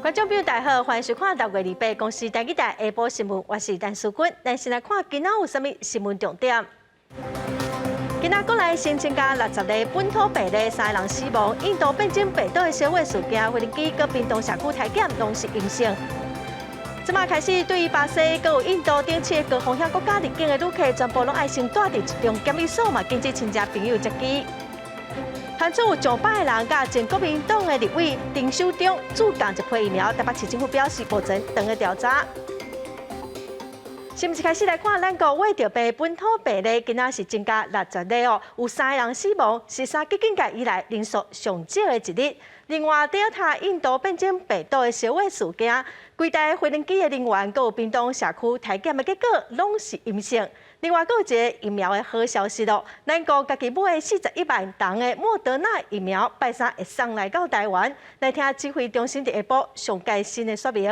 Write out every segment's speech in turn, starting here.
观众朋友大好，欢迎收看6月28公司台记台下晡新闻，我是陈淑君。咱先来看今仔有啥物新闻重点。今仔国内新增加60例本土病例，3个人死亡。印度变种病毒的小尾事件，飞机搁屏东社区体检拢是阴性。即马开始，对于巴西、搁有印度等7个高风险国家入境的旅客，全部拢爱先住伫一中检疫所嘛，禁止亲戚朋友接机。传出有上百个人甲前国民党的立委丁守中主共一批疫苗，台北市政府表示目前等咧调查。新闻一开始来看，咱国月着病本土病例，今仔是增加60例哦，有3个人死亡，是3级警戒以来人数上少的一日。另外，Delta 印度变种病毒的小尾事件，规台飞行机的人员，搁有屏东社区体检的结果拢是阴性。另外，搁有一个疫苗的好消息咯，咱国家己买的41万吨的莫德纳疫苗，拜三会送来到台湾。来听指挥中心伫下晡上最新的说明。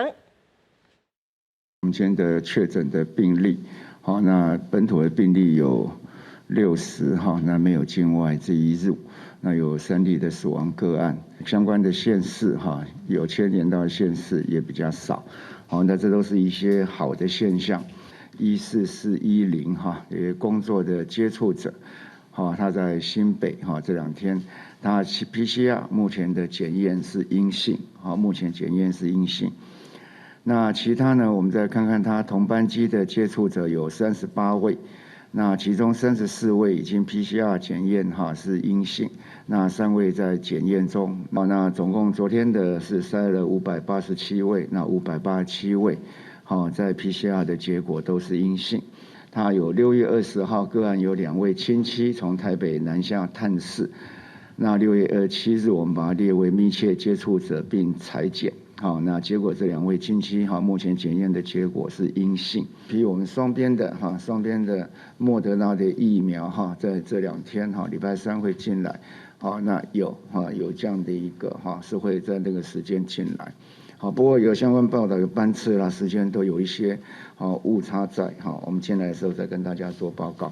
我们今天的确诊的病例，好，那本土的病例有60哈，那没有境外这一入，那有3例的死亡个案，相关的县市哈，有牵连到的县市也比较少，好，那这都是一些好的现象。14410哈，这些工作的接触者，好，他在新北哈这2天，他 PCR 目前的检验是阴性，好，目前检验是阴性。那其他呢？我们再看看他同班机的接触者有38位，那其中34位已经 PCR 检验哈是阴性，那3位在检验中。那总共昨天的是筛了587位，那587位，好在 PCR 的结果都是阴性。他有6月20号个案有2位亲戚从台北南下探视，那6月27日我们把它列为密切接触者并采检。好，那结果这2位亲戚哈，目前检验的结果是阴性。比如我们双边的莫德纳的疫苗哈，在这2天哈，礼拜3会进来，好，那有这样的一个哈，是会在那个时间进来。好，不过有相关报道有班次啦、时间都有一些误差在哈，我们进来的时候再跟大家做报告。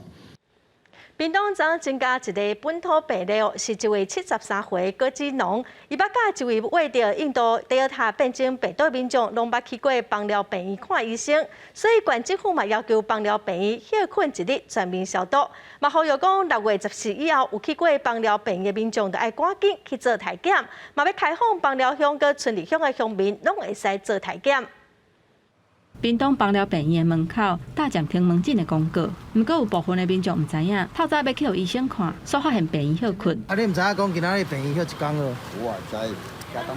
屏东昨增加一个本土病例哦，是一位73岁郭子农，伊捌甲一位患着印度Delta变种病毒民众，拢捌去过放疗病院看医生，所以县政府嘛要求放疗病院休困1日，全面消毒。嘛呼吁讲6月14以后有去过放疗病院的民众，就要赶紧去做体检。嘛要开放放疗乡跟春丽乡的乡民，拢会使做体检。屏东放疗病院的门口搭站停门诊的广告，不过有部分的民众唔知影，透早要去予医生看，所发现病院休困。啊，你唔知影讲今仔日病院休一天咯？有啊，知加冬。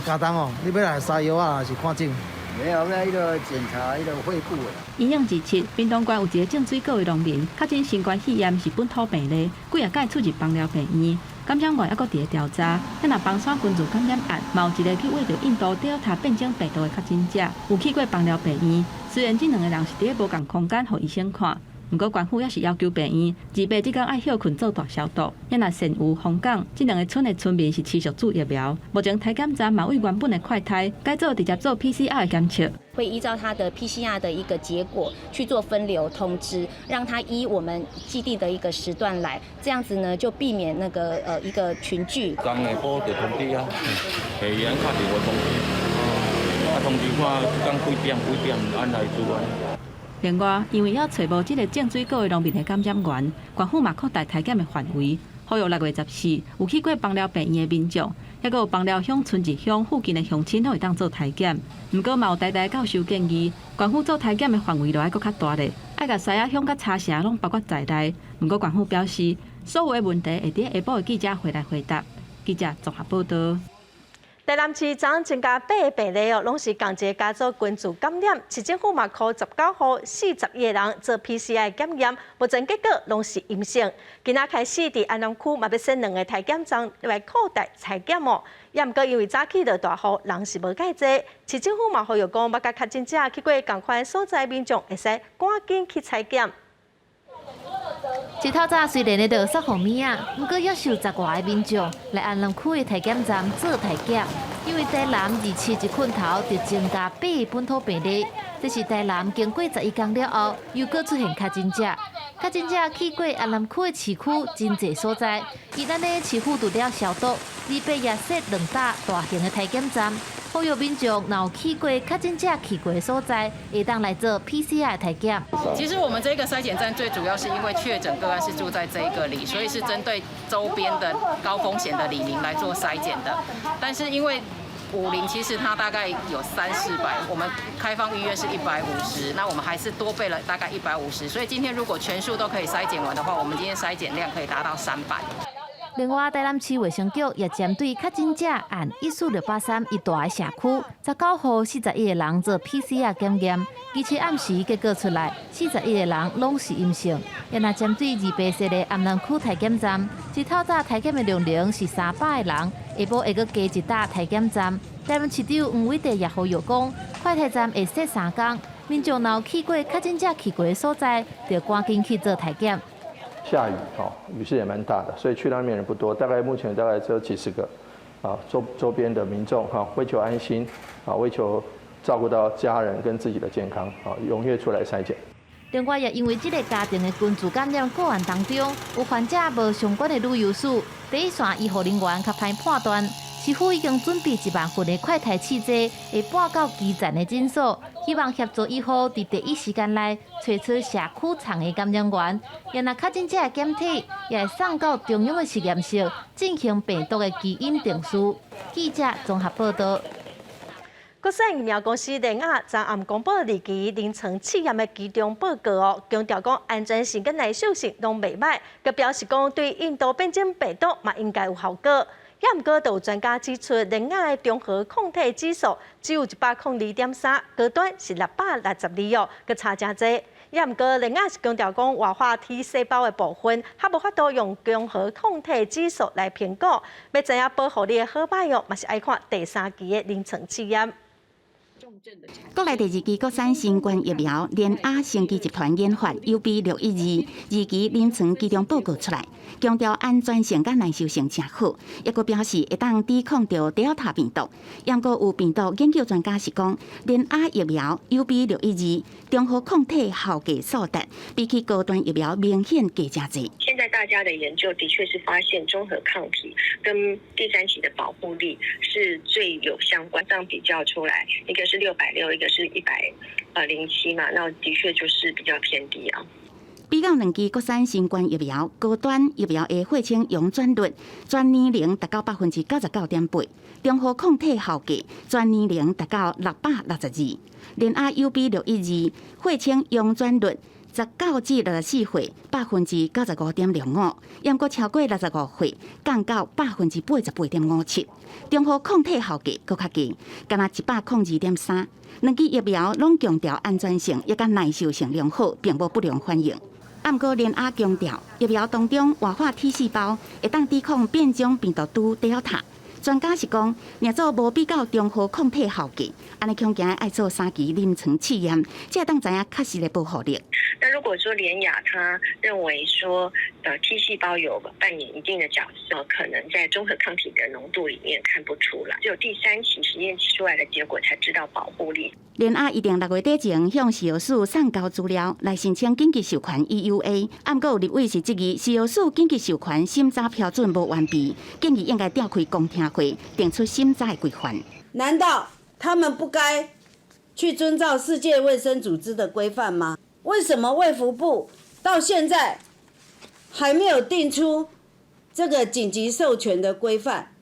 加冬哦，你要来塞药啊，还是看诊？没有，那个检查那个肺部的。营养指出，屏东县有一个种水果的农民，确诊新冠肺炎是本土病例，几啊届出入放疗病院。感染外还阁伫咧调查，若房山群组感染案，嘛有一个去为着印度Delta变种病毒的确诊者，有去过放疗病院。虽然这2个人是伫咧无共空间，予医生看，不过官府也是要求病院28这天爱休困做大消毒。若县有红港这2个村的村民是持续注疫苗，目前体检站嘛为原本的快筛改做直接做 PCR 的检测。会依照他的 PCR 的一个结果去做分流通知，让他依我们既定的一个时段来，这样子呢就避免那个一个群聚。昨下晡就通知啊，系院打电话通知，通知看讲几点按来做啊。另外，因为要找无这个种水果的农民的感染源，县府嘛扩大体检的范围，呼吁6月14有去过放疗病院的民众，还有放疗乡、春日乡附近的乡亲都会当做体检。不过，嘛有台教授建议，县府做体检的范围就要搁较大咧，爱甲西仔乡甲茶城拢包括在内。不过，县府表示，所有的问题会伫下晡的记者会来回答。记者综合报道。台南市昨增加8个病例哦，拢是同一个家族群组感染。市政府嘛靠19号41个人做 PCR 检验，目前结果拢是阴性。今仔开始伫安南区嘛要先2个体检站来扩大采检哦。也毋过因为早起就大雨，人是无介济。市政府嘛呼吁讲，捌甲确诊者去过同款所在民众，会使赶紧去采检。一透早虽然咧落雪雨面啊，不过约受10外个民众来安南区的体检站做体检，因为台南27一困头就增加8个本土病例，这是台南经过11天了后又搁出现确诊者。较真正去过安南区的市区真侪所在，而咱的市府除了消毒，二八也设2大大型的体检站，呼吁民众若有去过较真正去过的所在，会当来做 PCR 体检。其实我们这个筛检站最主要是因为确诊个案是住在这一个里，所以是针对周边的高风险的里民来做筛检的。但是因为50其实它大概有300-400，我们开放预约是150，那我们还是多备了大概150，所以今天如果全数都可以筛检完的话，我们今天筛检量可以达到300。另外，台南市卫生局也针对较真正按14683一大的社区，19号41个人做 PCR 检验，而且暗时结果出来，41个人拢是阴性。也若针对二白色的安南区体检站，一透早体检的容量是300个人，下晡会阁加一搭体检站。台南市长黄伟德也呼吁讲，快体站会设3天，民众若有去过较真正去过的所在，就赶紧去做体检。下雨雨势也蛮大的，所以去那边人不多，目前大概只有几十个周边的民众为求安心为求照顾到家人跟自己的健康踊跃出来筛检。另外，也因为这个家庭的群组感染个案当中，有患者无相关的旅游史，第一线医护人员较歹判断。市府已经准备1万份的快筛试剂，会搬到基站的诊所，希望协助医护伫第一时间内找出社区藏的感染源。也若较真正的检体，也会送到中央的实验室进行病毒的基因定序。记者综合报道。国产疫苗公司联雅昨暗公布2期临床试验的其中报告强调讲安全性跟耐受性拢袂歹，佮表示讲对印度变种病毒嘛应该有效果。也毋过，有专家指出，联雅的综合抗体指数只有102.3，高端是662哦，佮差真济。也毋过，联雅是强调讲，活化 T 细胞的部分，还无法度用综合抗体指数来评估。要知影保护你的好歹用，嘛是爱看第3期的临床试验。国内第2期国产新冠疫苗联雅生技集团研发 UB612 2期临床其中报告出来，强调安全性甲耐受性真好，也佫表示会当抵抗到 Delta 病毒。也佫有病毒研究专家是讲，联雅疫苗 UB612 综合抗体效果速达，比起高端疫苗明显加真济。现在大家的研究的确是发现综合抗体跟第3期的保护力是最有相关，这样比较出来，一个是660，一个是107嘛，那的确就是比较偏低啊。比较2期国产新冠疫苗，高端疫苗的血清容转率全年龄达到99.8%，综合抗体效果全年龄达到662%。联雅 UB612 血清容转率19至64岁95.05%，也佫超过65岁降到88.57%。综合抗体效果佫较低，干那102.3%。2期疫苗拢强调安全性，也甲耐受性良好，并无不良反应。不过联雅强调，疫苗当中活化 T 细胞会当抵抗变种病毒株 Delta。专家是讲，若做无比较综合抗体效果，安尼恐惊爱做3期临床试验，才当知影确实的保护力。那如果说联雅他认为说T 细胞有扮演一定的角色，可能在综合抗体的浓度里面看不出来，只有第3期实验出来的结果才知道保护力。联雅预定6月底前向食药署送交资料来申请紧急授权 EUA， 不过有立委是质疑食药署紧急授权审查标准无完备，建议应该召开公听会，定出审查的规范。难道他们不该去遵照世界卫生组织的规范吗？为什么卫福部到现在还没有定出这个紧急授权的规范？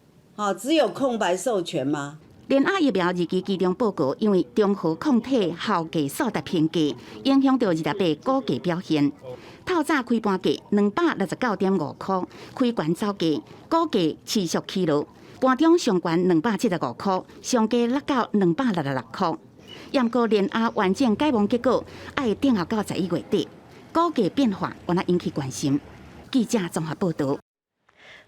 只有空白授权吗？联雅疫苗2期其中报告，因为综合抗体效果速达偏低，影响到208股价表现。透早开盘价269.5块，开悬走价，股价持续起落，盘中上悬275块，上价落到266块。也不过联雅完整解盲结果要定候到11月底，股价变化原来引起关心。记者综合报道。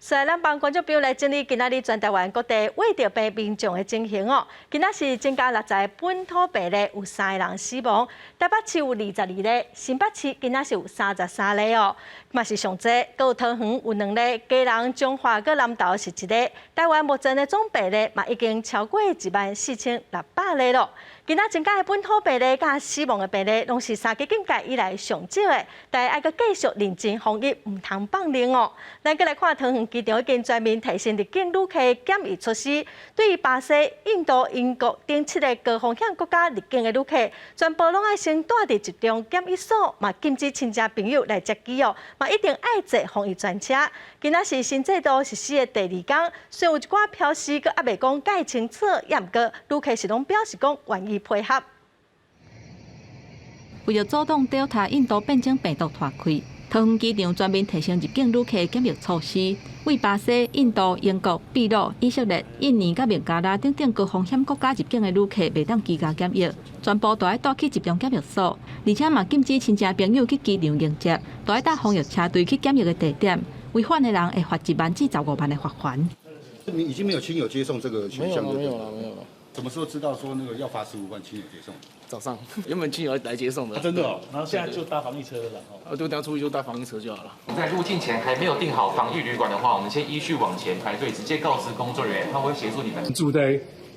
所以，咱帮观众朋友来整理今仔日全台湾各地胃着病民众的情形哦。今仔是增加60个本土病例，有3个人死亡。台北市有22例，新北市今仔是有33例哦，嘛是上济。搁有桃园有2例，基隆、中华搁南投是1例。台湾目前的总病例嘛已经超过14600例咯。今仔增加的本土病例甲死亡的病例，拢是3级警戒以来上少的，大家爱阁继续认真防疫，唔通放零哦。咱再来看桃园机场已经全面提升入境旅客检疫措施，对于巴西、印度、英国等7个高风险国家入境的旅客，全部拢爱先带伫集中检疫所，嘛禁止亲戚朋友来接机哦，嘛一定爱坐防疫专车。今仔是新制度实施的第2天，虽然有一寡标示阁还未讲解清楚，也毋过旅客是拢表示讲愿意配合。为了阻挡 Delta 印度变种病毒拓开，桃园机场全面提升入境旅客检疫措施，为巴西、印度、英国、秘鲁、以色列、印尼甲孟加拉等高风险国家入境的旅客袂当居家检疫，全部都要带去集中检疫所，而且嘛禁止亲戚朋友去机场迎接，都要搭防疫车队去检疫的地点。违反的人会罚1万至15万的罚款。你已经没有亲友接送这个选项了？没有了。什么时候知道说那个要罚15万亲友接送？早上原本亲友来接送的，真的哦。然后现在就搭防疫车了。就等下出去就搭防疫车就好了。在入境前还没有订好防疫旅馆的话，我们先依序往前排队，直接告知工作人员，他会协助你们住在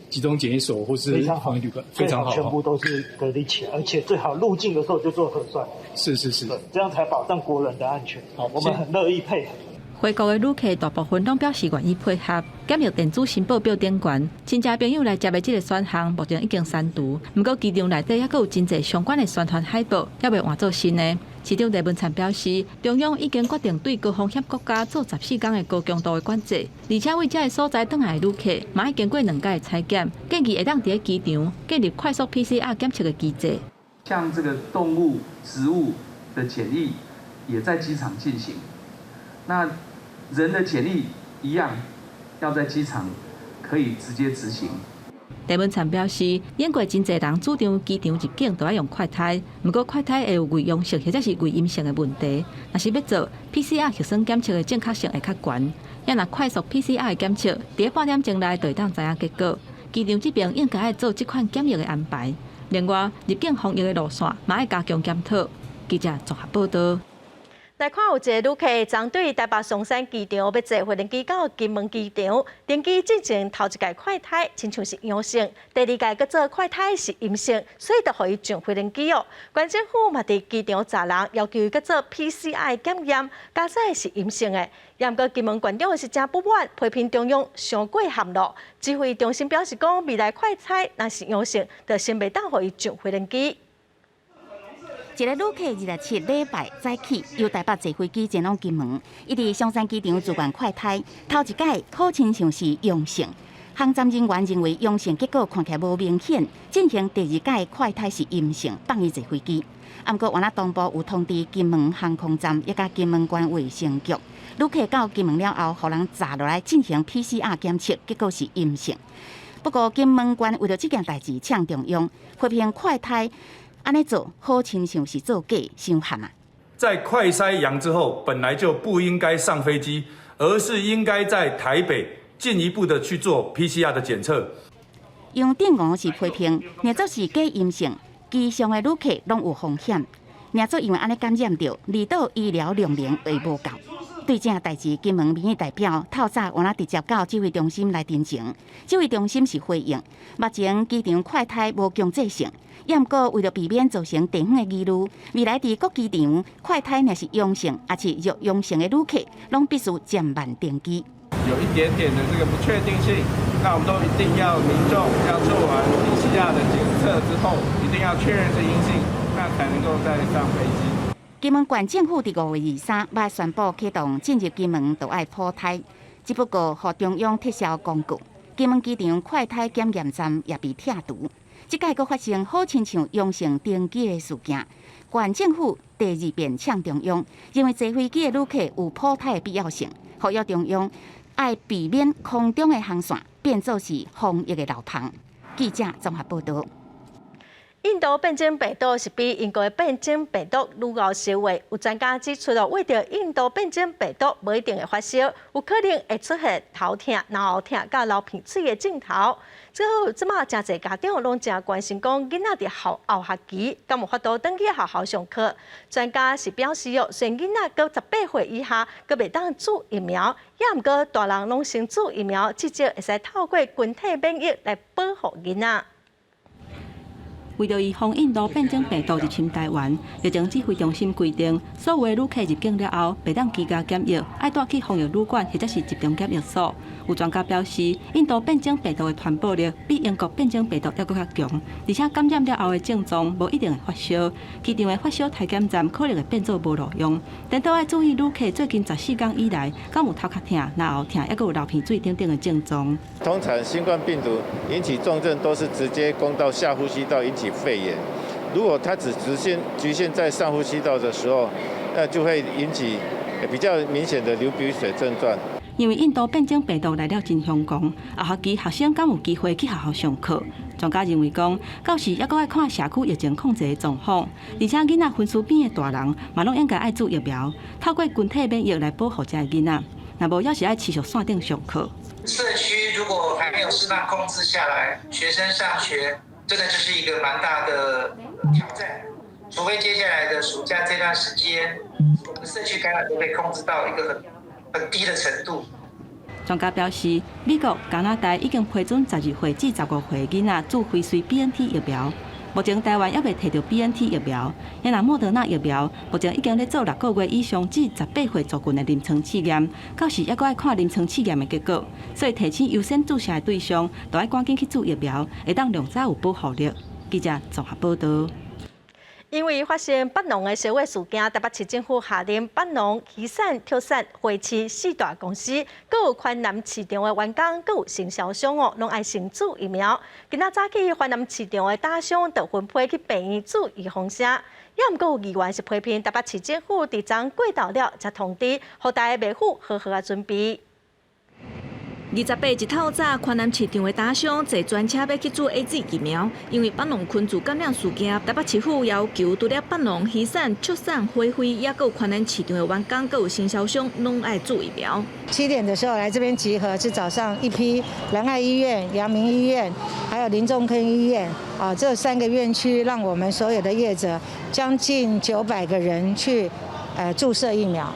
集中检疫所或是防疫旅馆，非常好，全部都是隔离起来，而且最好入境的时候就做核酸。是，对，这样才保障国人的安全。好，我们很乐意配合。回国的旅客大部分拢表示愿意配合，检疫电子申报标点悬，亲戚朋友来接的这个选项目前已经删除。不过机场内底还阁有真侪相关的宣传海报，还未换做新的。市长李文灿表示，中央已经决定对高风险国家做14天的高强度的管制，而且为这个所在返来的旅客，嘛已经过2届的采检，建议会当伫机场建立快速 PCR 检测的机制。像这个动物、植物的检疫也在机场进行，那人的检疫一样，要在机场可以直接执行。李文灿表示，演过真侪人主张机场入境都要用快筛，不过快筛会有伪阳性或者是伪阴性的问题。若是要做 PCR 核酸检测的正确性会较悬，也若快速 PCR 的检测，伫半点钟内就会当知影结果。机场这边应该要做这款检疫的安排。另外，入境防疫的路线嘛要加强检讨。记者综合报道。来看有一个旅客针对台北松山机场要坐飞轮机到金门机场，登机进前头1届快筛亲像是阳性，第2届搁做快筛是阴性，所以就可以上飞轮机哦。关政府嘛伫机场查人，要求伊搁做 PCR 检验，加载是阴性的。也毋过金门县长是真不满，批评中央上过含糊。指挥中心表示讲，未来快筛若是阳性，就先袂当互伊上飞轮机。一个旅客27礼拜早起由台北坐飞机前往金门，伊伫松山机场自愿快筛，头1届可亲像是阳性，航站人员认为阳性结果看起来无明显，进行第2届快筛是阴性，放伊坐飞机。不过，原来东部有通知金门航空站，也甲金门县卫生局，旅客到金门了后，互人查落来进行 PCR 检测，结果是阴性。不过，金门县为了这件代志呛中央，批评快筛。安尼做好亲像是做假，伤含啊！在快筛阳之后，本来就不应该上飞机，而是应该在台北进一步的去做 PCR 的检测。杨定国是批评，若做是假阴性，机上的旅客拢有风险。若做因为安尼感染到，离岛医疗量能会无够。对这代志，金门民意代表透早原来直接到指挥中心来陈情，指挥中心是回应，目前机场快筛无强制性。也毋过，为了避免造成地方的疑虑，未来伫各机场快筛若是阳性，还是弱阳性的旅客，拢必须减慢登机。有一点点的这个不确定性，那我们都一定要民众要做完 PCR 的检测之后，一定要确认是阴性，那才能够再上飞机。金门县政府伫5月23日宣布启动进入金门都要普筛，只不过互中央撤销公告，金门机场快筛检验站也被拆除。即届阁发生好亲像阳性登机的事件，县政府第2遍呛中央，认为坐飞机的旅客有普筛的必要性，呼吁中央爱避免空中的航线变作是防疫的漏洞。记者综合报道。印度变种病毒是比英国的变种病毒愈后烧话，有专家指出为着印度变种病毒无一定会发烧，有可能会出现头痛、脑痛、甲流鼻水的症头。最后，即马真侪家长拢真关心，讲囡仔伫后学期敢有法度登去学校上课。专家是表示虽然囡仔到18岁以下，阁袂当注疫苗，也毋过大人拢先注疫苗，至少会使透过群体免疫来保护囡仔。为了预防印度变种病毒入侵台湾，疫情指挥中心规定，所有旅客入境了后，袂当居家检疫，爱带去防疫旅馆或者是集中检疫所。有专家表示，印度变种病毒的传播力比英国变种病毒还佫较强，而且感染了后的症状无一定会发烧，机场的发烧体检站可能会变做无路用。颠倒要注意旅客最近14天以来，敢有头壳痛、脑后痛，还佫有流鼻水等等的症状。通常新冠病毒引起重症都是直接攻到下呼吸道引起肺炎，如果它只局限在上呼吸道的时候，那就会引起比较明显的流鼻水症状。因为印度变种病毒来了真凶狂，下学期学生敢有机会去学校上课？专家认为讲，到时还佫爱看社区疫情控制的状况，而且囡仔分数边的大人嘛拢应该爱注疫苗，透过群体免疫来保护这囡仔。若无，要是爱持续线顶上课。社区如果还没有适当控制下来，学生上学真的就是一个蛮大的挑战。除非接下来的暑假这段时间，我们社区感染都被控制到一个很低的程度。专家表示，美国、加拿大已经批准12岁至15岁囡仔注辉瑞 BNT 疫苗。目前台湾还未摕到 BNT 疫苗，也若莫德纳疫苗，目前已经咧做6个月以上至18岁族群的临床试验，到时还佫爱看临床试验的结果，所以提醒优先注射的对象，都要赶紧去注疫苗，会当量早有保护力。记者综合报道。因为发生北农的烧毁事件，台北市政府下令北农、雨伞、跳伞、花市4大公司，佮有环南市场的员工，佮有承销商拢爱先注疫苗。今仔早起，环南市场的打商就分配去病院注预防针。也毋过有议员是批评台北市政府伫昨过到了才通知，互大家袂赴好好啊准备。28日透早，环南市场的打商坐专车要去做 AZ 疫苗，因为北农群聚感染事件，台北市府要求除了北农、雨伞、竹伞、花卉，也有环南市场的员工，各有承销商，拢爱做疫苗。7点的时候来这边集合，是早上一批仁爱医院、阳明医院，还有林中坑医院啊，这3个院区，让我们所有的业者将近900个人去注射疫苗。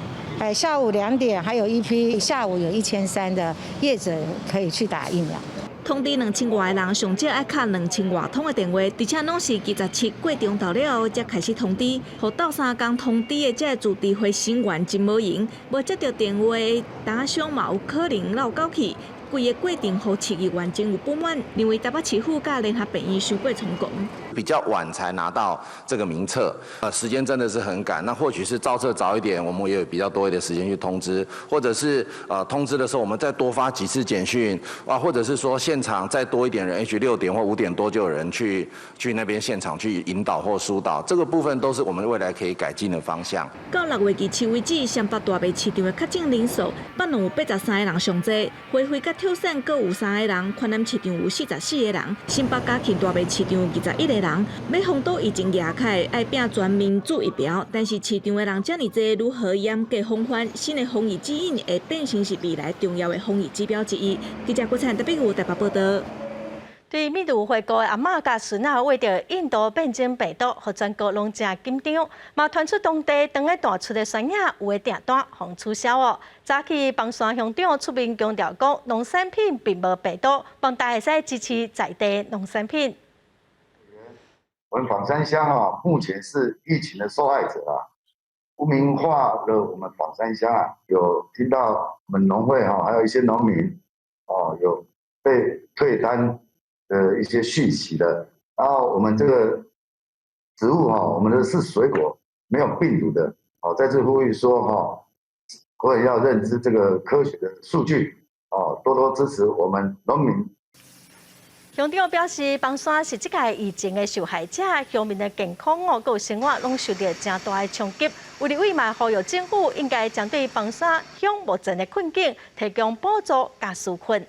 下午2点还有一批，下午有1300的业者可以去打疫苗。通知2000外的人，上少爱卡2000外通的电话，而且拢是27过中昼了后才开始通知，互斗3天通知的才会自治会成员真无闲，无接到电话的打商嘛有可能闹搞去。规个过程互市议员真有不满，认为台北市府甲联合病院伤过成功。比较晚才拿到这个名册，时间真的是很赶。那或许是造册早一点，我们也有比较多一点时间去通知，或者是通知的时候我们再多发几次简讯，或者是说现场再多一点人，也许6点或5点多就有人去那边现场去引导或疏导，这个部分都是我们未来可以改进的方向。到6月27为止，三北大卖市场的确诊人数，北农有83个人上侪，花卉甲跳伞各有3个人，环南市场有44个人，新北嘉庆大卖市场有21个人。要防堵疫情压开，爱拼全民注疫苗，但是市场的人这么多，如何严格防范？新的防疫指引会变成是未来重要的防疫指标之一。记者郭灿台北台北报道。对秘鲁回国的阿嬷甲孙仔为着印度变种病毒，互全国拢真紧张，嘛传出当地当个大出的宣言有的订单互取消哦。早起邦山乡长出面强调讲，农产品并无病毒，望大家会使支持在地农产品。我们枋山乡目前是疫情的受害者污名化了我们枋山乡有听到我们农会还有一些农民有被退单的一些讯息的，然后我们这个植物我们的是水果，没有病毒的在这呼吁说我也要认知这个科学的数据多多支持我们农民。乡长表示，邦山是这届疫情的受害者，乡民的健康佮生活拢受到真大的冲击。为了为嘛呼吁政府应该针对邦山乡目前的困境提供补助加纾困。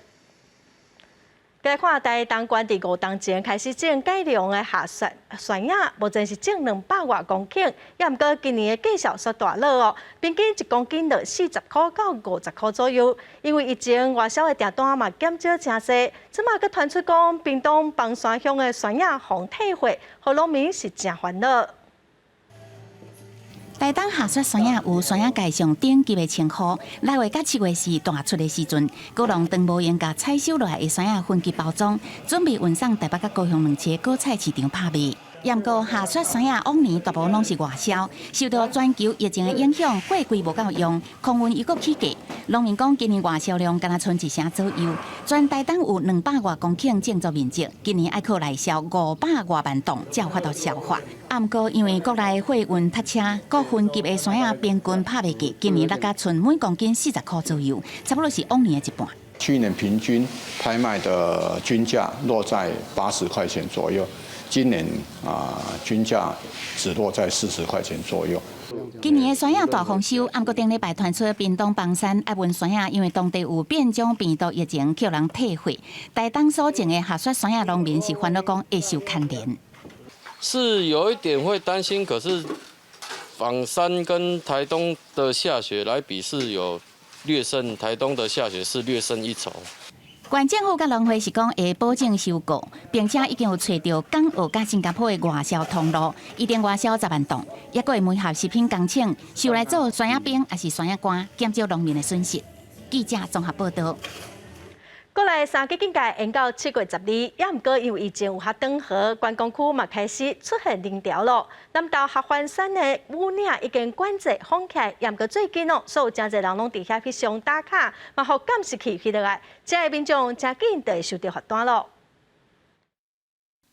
该看台东县第5栋前开始种改良的下山野，目前是种200多公顷，也毋过今年的计数煞大了哦，平均1公斤落40块到50块左右。因为疫情外销的订单嘛减少真多，即马佮传出讲屏东邦山乡的山野防退货，互农民是真烦恼。台台东下雪山野有山野界上顶级的称呼，6月到7月是大出的时阵，高农当无用甲采收落来的山野分级包装，准备运送台北甲高雄2市果菜市场拍卖。盐过下雪山野往年大部分拢是外销，受到全球疫情的影响，货柜无够用，空运又搁起价。农民讲今年外销量敢若剩1成左右，全台东有200多公顷建筑面积，今年要靠内销500多万吨才有法度消化。啊，毋过因为国内货运塞车，各分级的山野平均拍卖价今年落甲剩每公斤40块左右，差不多是往年的一半。去年平均拍卖的均价落在80块钱左右。今年均价只落在40块钱左右。今年的山野大丰收，啊，毋过顶礼拜传出屏东邦山爱运山野，因为当地有变种病毒疫情，叫人退货。台东所种的下雪山野农民是烦恼讲会受牵连。是有一点会担心，可是枋山跟台东的下雪来比是有略胜，台东的下雪是略胜一筹。县政府甲农会是讲会保证收购，并且已经有找到港澳甲新加坡的外销通路，一定外销10万吨，也会媒合食品工厂收来做山野冰，也是山野干，减少农民的损失。记者综合报道。国内3级警戒延到7月12，也毋过因为疫情有较长河，观光区嘛开始出现人潮咯。南投合欢山的武岭已经关节封起来，也毋过最近哦，所有真侪人拢伫遐翕相打卡，嘛互监视器翕落来，遮个民众真紧就会受到罚单咯。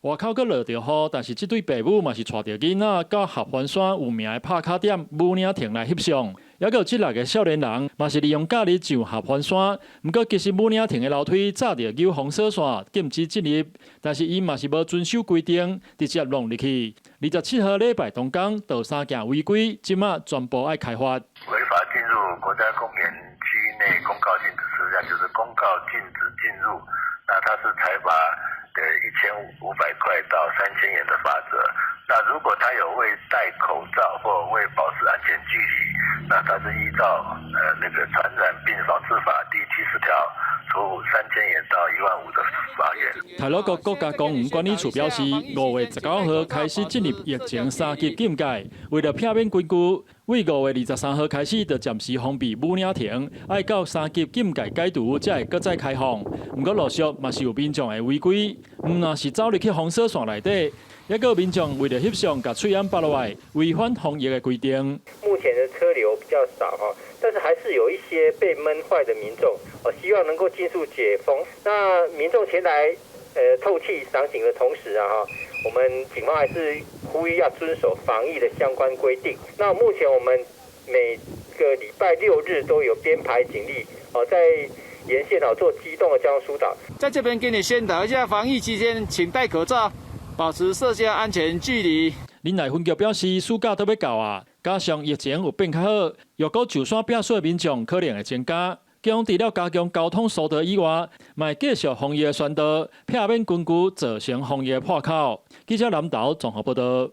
外口阁落着雨，但是这对父母嘛是带着囡仔到合欢山有名的拍卡点武岭亭来翕相。还有这6个少年人嘛是利用假日上合欢山，不过其实武岭亭的楼梯早就有封锁线，禁止进入，但是伊嘛是无遵守规定，直接弄入去。27号礼拜当天，到3件违规，即马全部爱开发。违法进入国家公园区内公告禁止事项，就是公告禁止进入，那它是裁罚1500块到3000元的罚则。那如果他有未戴口罩或未保持安全距离，那他是依照那个传染病防治法第70条，处3000元到15000的罚元。台北局国家公园管理处表示，5月19号开始进入疫情3级警戒，为了避免规矩，为5月23号开始就暂时封闭武岭亭，爱到3级警戒解除才会搁再开放。不过陆续嘛是有民众会违规，若是走入去封锁线内底。也有民众为了翕相，把喙罨拔落来，违反防疫的规定。目前的车流比较少哈，但是还是有一些被闷坏的民众，希望能够尽速解封。那民众前来透气赏景的同时啊哈，我们警方还是呼吁要遵守防疫的相关规定。那目前我们每个礼拜6日都有编排警力在沿线做机动的交通疏导。在这边给你宣导一下，防疫期间请戴口罩。保持社交安全距离。林内分局表示，暑假都要到啊，加上疫情有变较好，若果上山避暑的民众可能会增加。警方除了加强交通疏导以外，嘛会继续防疫的宣导，避免根据造成防疫的破口。记者南投综合报道。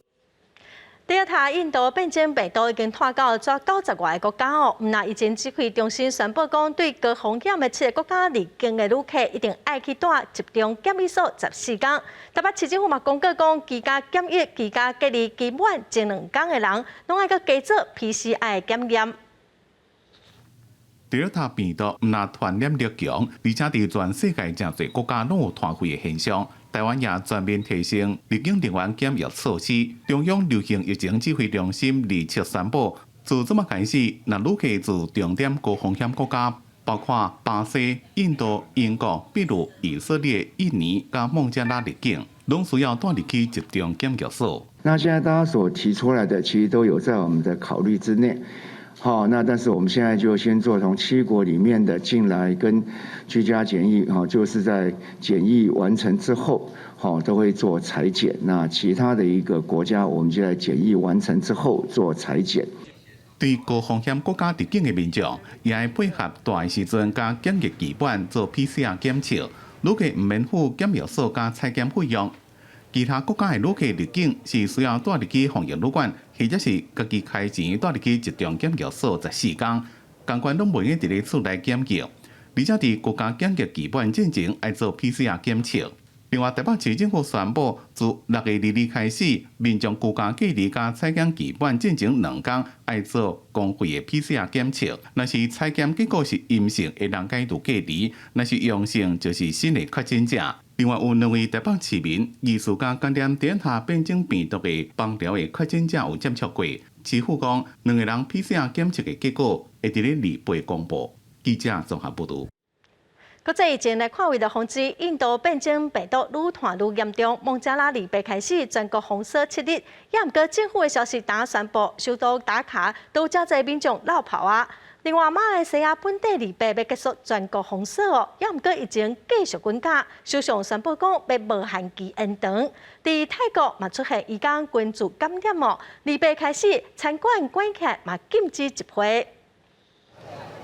第一塔印度变种病毒已经拖到抓90外个国家哦，那疫情指挥中心宣布讲，对高风险的7个国家入境的旅客一定爱去住集中检疫所14天。台北市政府嘛公告讲，居家检疫、居家隔离期满前2天的人，拢爱去加做 PCR 检验。第二塔病毒唔但传染力强，而且伫全世界真侪国家拢有传开的现象。台湾也全面提升入境人员检疫措施。中央流行疫情指挥中心2七宣布，自即马开始，若旅客自重点高风险国家，包括巴西、印度、英国、秘鲁、以色列、印尼加孟加拉入境，拢需要带入去集中检疫所。那现在大家所提出来的，其实都有在我们的考虑之内。好，那但是我们现在就先做从7国里面的进来跟居家检疫，就是在检疫完成之后，都会做采检。那其他的一个国家，我们就在检疫完成之后做采检。对高风险国家入境的民众，也会配合大时阵加检疫期本做 PCR 检测，旅客唔免付检疫所加采检费用。其他国家的旅客入境是需要带入去防疫旅馆，或者是家己开钱带入去集中检疫所14天，相关拢袂用伫咧厝内检疫，而且伫国家检疫基本进前爱做 PCR 检测。另外，台北市政府宣布，自6月2日开始，民众居家隔离加采检基本进前2天爱做公费的 PCR 检测。若是采检结果是阴性，会当解除隔离；若是阳性，就是新的确诊者。另外，有2位台北市民疑似甲感染点下变种病毒的邦寮的确诊者有接触过。市府讲，2个人 PCR 检测的结果会伫咧2日公布。记者综合报道。国际前来看，为了防止印度变种病毒愈传愈严重，孟加拉礼拜开始全国封锁7日。也毋过政府的消息打宣布，首都打卡都真侪民众落跑啊。另外，马来西亚本地礼拜要结束全国封锁哦，也毋过疫情继续滚加，首相宣布讲要无限期延长。伫泰国嘛出现伊讲群组感染哦，礼拜开始餐馆关起嘛禁止集会。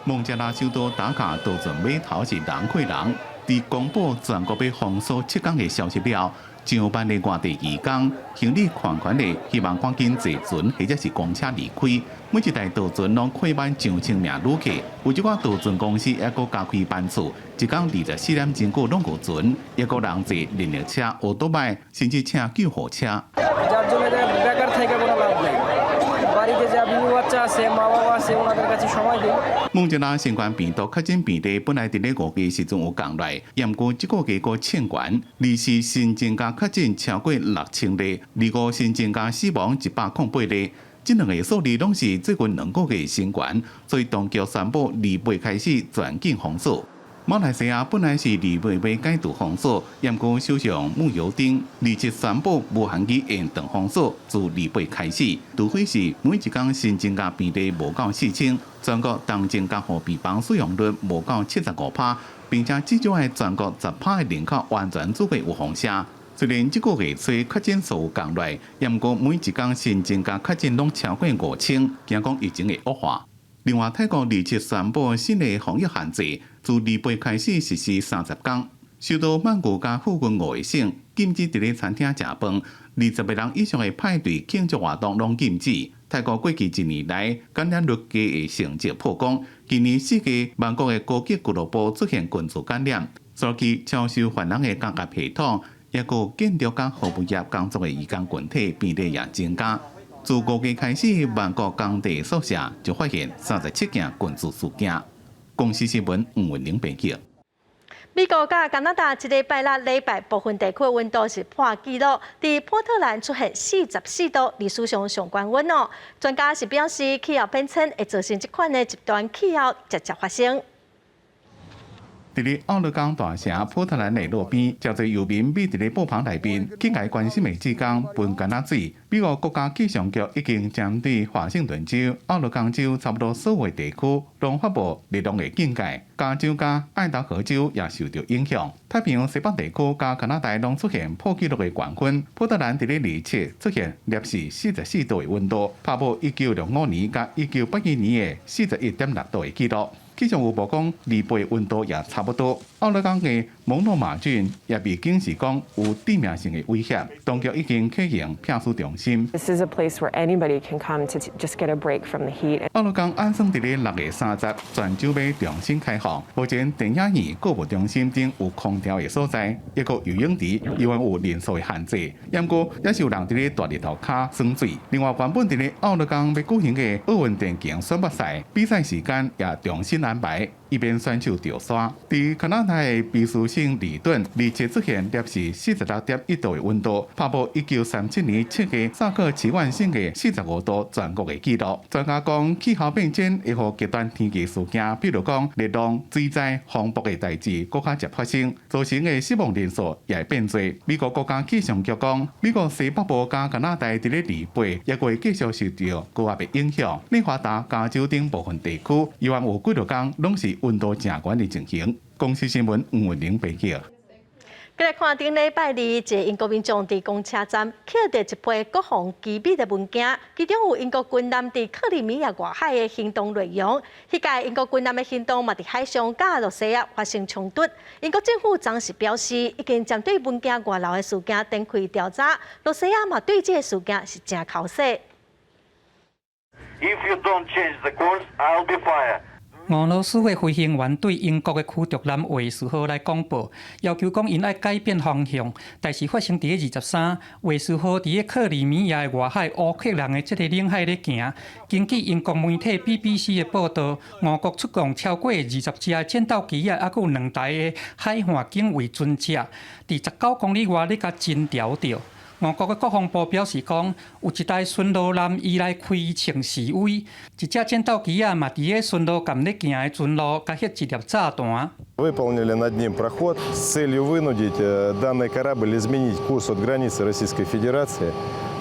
孟加拉首都打卡都准码头是人挤人，伫公布全国要封锁7天的消息了。上班的外地移工，行李款款的，希望赶紧坐船或者是公车离开。每一台渡船拢开满上千名旅客，有一寡渡船公司还阁加开班次，一天24点钟过拢有船，还阁人坐人力车、奥多麦，甚至请救护车。孟加拉新冠病毒确诊病例本来伫咧5月时阵有降来，不过这个月过欠悬，24新增加确诊超过6000例，25新增加死亡108例。这2个数字拢是最近2个月新悬，所以当局宣布2月开始全境封锁。马来西亚本来是2月要解除封锁，不过首相慕尤丁27宣布无限期延长封锁，自2月开始，除非是每一天新增加病例无到4000，全国当增加护病房使用率无到75%，并且至少系全国10%的人口完全做过有辐射。虽然这个月初确诊数有降来，不过每一天新增加确诊拢超过5000，惊讲疫情会恶化。另外，泰国27宣布新的防疫限制，自2月开始实施30天。首都曼谷加附近5个省禁止伫咧餐厅食饭，20个人以上的派对庆祝活动拢禁止。泰国过去1年来感染率低的成绩曝光，今年4月曼谷的高级俱乐部出现群组感染，所以遭受烦人的工业系统，也有建筑甲服务业工作的移工群体比例也增加。自5月开始，曼谷工地宿舍就发现37件群组事件。公司新闻吴文玲报道。美国甲加拿大这礼拜6礼拜部分地区的温度是破纪录，伫波特兰出现44度，历史上上高温哦。专家是表示，气候变迁会造成这款的极端气候直接发生。伫咧奥勒冈大城波特兰的路边，真侪游民秘伫咧布棚内面，去解关心的职工分干仔水。美国国家气象局已经针对华盛顿州、奥勒冈州差不多所有地区，拢发布热浪的警戒。加州甲爱达荷州也受到影响。太平洋西北地区甲加拿大拢出现破纪录的高温。波特兰伫咧27出现摄氏44度的温度，打破1965年甲1982年的41.6度的纪录。气象预报讲，2倍温度也差不多。奥勒冈的蒙诺马郡也被警示讲有致命性的威胁，当局已经启用避暑中心。This is a place where anybody can come to just get a break from the heat. 奥勒冈安算伫咧6月30全州要重新开放，目前电影院、购物中心等有空调的所在，一个游泳池依然有人数的限制，不过也是有人伫咧大日头骹耍水。另外，原本伫咧奥勒冈要举行的奥运电竞选拔赛比赛时间也重新安排。以便选手跳伞。伫加拿大的比苏省利顿，27出现摄氏46.1度的温度，打破1937年7月萨克奇万省的45度全国的纪录。专家讲，气候变迁会予极端天气事件，比如讲热浪、水灾、风暴的代志，更加接发生，造成的死亡人数也会变多。美国国家气象局讲，美国西北部加拿大伫咧2月也会继续受到高压的影响。内华达、加州等部分地区，依然有几多天拢是温度正悬的情形。公司新闻吴文玲报道。再来看顶礼拜2，一个英国民众伫公车站捡到一批国防机密的文件，其中有英国军舰伫克里米亚外海的行动内容。迄届英国军舰的行动嘛，伫海上甲罗西亚发生冲突。英国政府暂时表示，已经针对文件外流的事件展开调查。罗西亚嘛，对这个事件是真口说。If you don't change the course, I'll be fired. 俄罗斯的飞行员对英国的驱逐舰卫士号来公布，要求讲因爱改变方向，但是发生伫23卫士号伫克里米亚的外海乌克兰的这个领海咧行。根据英国媒体 BBC 的报道，俄国出动超过20架战斗机啊，还有2台的海岸警卫军车，伫19公里外咧甲侦调着。俄国的国防部表示讲，有一台巡逻舰伊来开枪示威，一只战斗机啊嘛伫个巡逻舰咧行的巡路，甲迄一粒炸弹。Выполнили над ним проход с целью вынудить данный корабль изменить курс от границы Российской Федерации.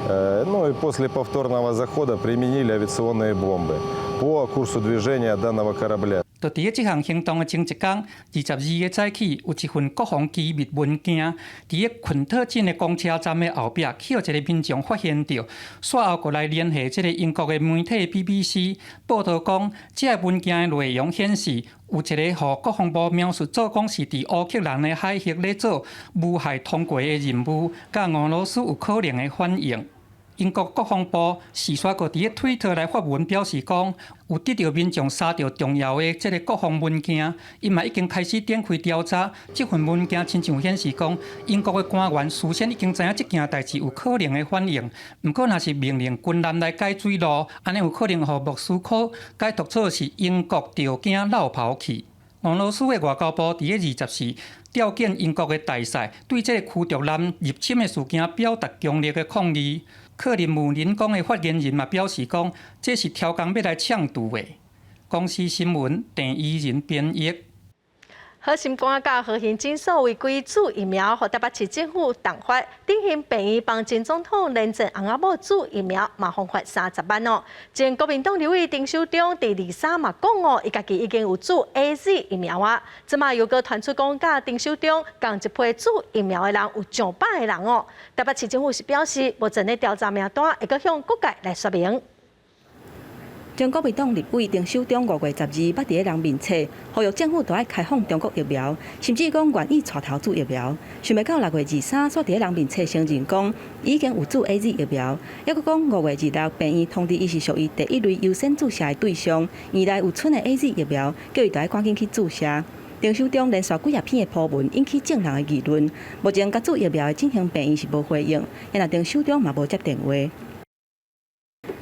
Ну и после повторного захода применили авиационные бомбы по курсу движения данного корабля. 就伫即项行动的前一天，22个早起，有一份国防机密文件伫个昆特镇的公车站的后壁，去互一个民众发现到，随后过来联系即个英国的媒体 BBC 报道讲，即个文件的内容显示，有一个互国防部描述做讲是伫乌克兰的海域咧做无害通过的任务，甲俄罗斯有可能的反应。英国国防部时刷个伫个推特来发文表示讲，有得到民众查到重要的这个国防文件，因嘛已经开始展开调查。这份文件亲像显示讲，英国的官员事先已经知影这件代志有可能的反应，不过若是命令军舰来改水路，安尼有可能互莫斯科解读错是英国着惊落跑去。俄罗斯的外交部伫个24召见英国的大使，对这个驱逐舰入侵的事件表达强烈的抗议。克林姆林宫的发言人嘛表示讲，这是挑工要来抢渡的。公司新闻郑怡仁编译。好心肝甲和行诊所为规注疫苗，和台北市政府动发定型病院帮前总统连战翁仔某注疫苗，嘛分发30万哦。前国民党立委丁守中第23嘛讲哦，伊家己已经有注 AZ 疫苗啊。即马又个传出讲，甲丁守中共一批注疫苗的人有上百个人哦。台北市政府是表示，目前的调查名单会阁向各界来说明。前国民党立委丁守中5月12捌伫个人面册，呼吁政府都爱开放中国疫苗，甚至讲愿意带头注疫苗。想袂到6月23，煞伫个人面册承认讲已经有注 AZ 疫苗，抑佫讲5月26病院通知伊是属于第一类优先注射的对象，院内有剩的 AZ 疫苗，叫伊都爱赶紧去注射。丁守中连续几页篇的铺文引起众人的议论。目前甲注疫苗的进行病院是无回应，因为丁守中嘛无接电话。